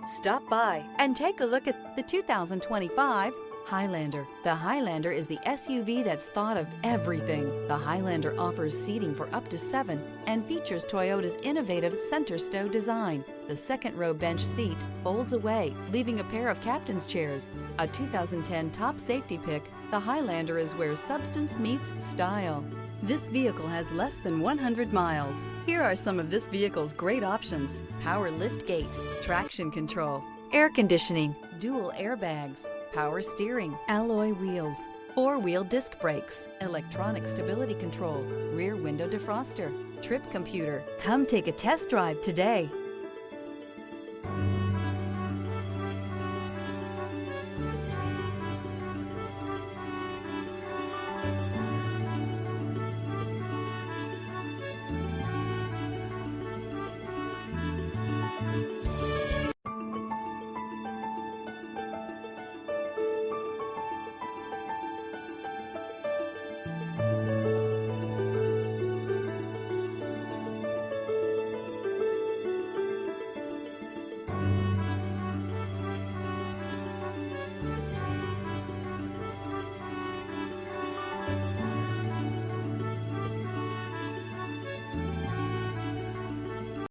Stop by and take a look at the 2025 Highlander. The Highlander is the SUV that's thought of everything. The Highlander offers seating for up to 7 and features Toyota's innovative center stow design. The second row bench seat folds away, leaving a pair of captain's chairs. A 2010 top safety pick, the Highlander is where substance meets style. This vehicle has less than 100 miles. Here are some of this vehicle's great options: power lift gate, traction control, air conditioning, dual airbags, power steering, alloy wheels, 4-wheel disc brakes, electronic stability control, rear window defroster, trip computer. Come take a test drive today.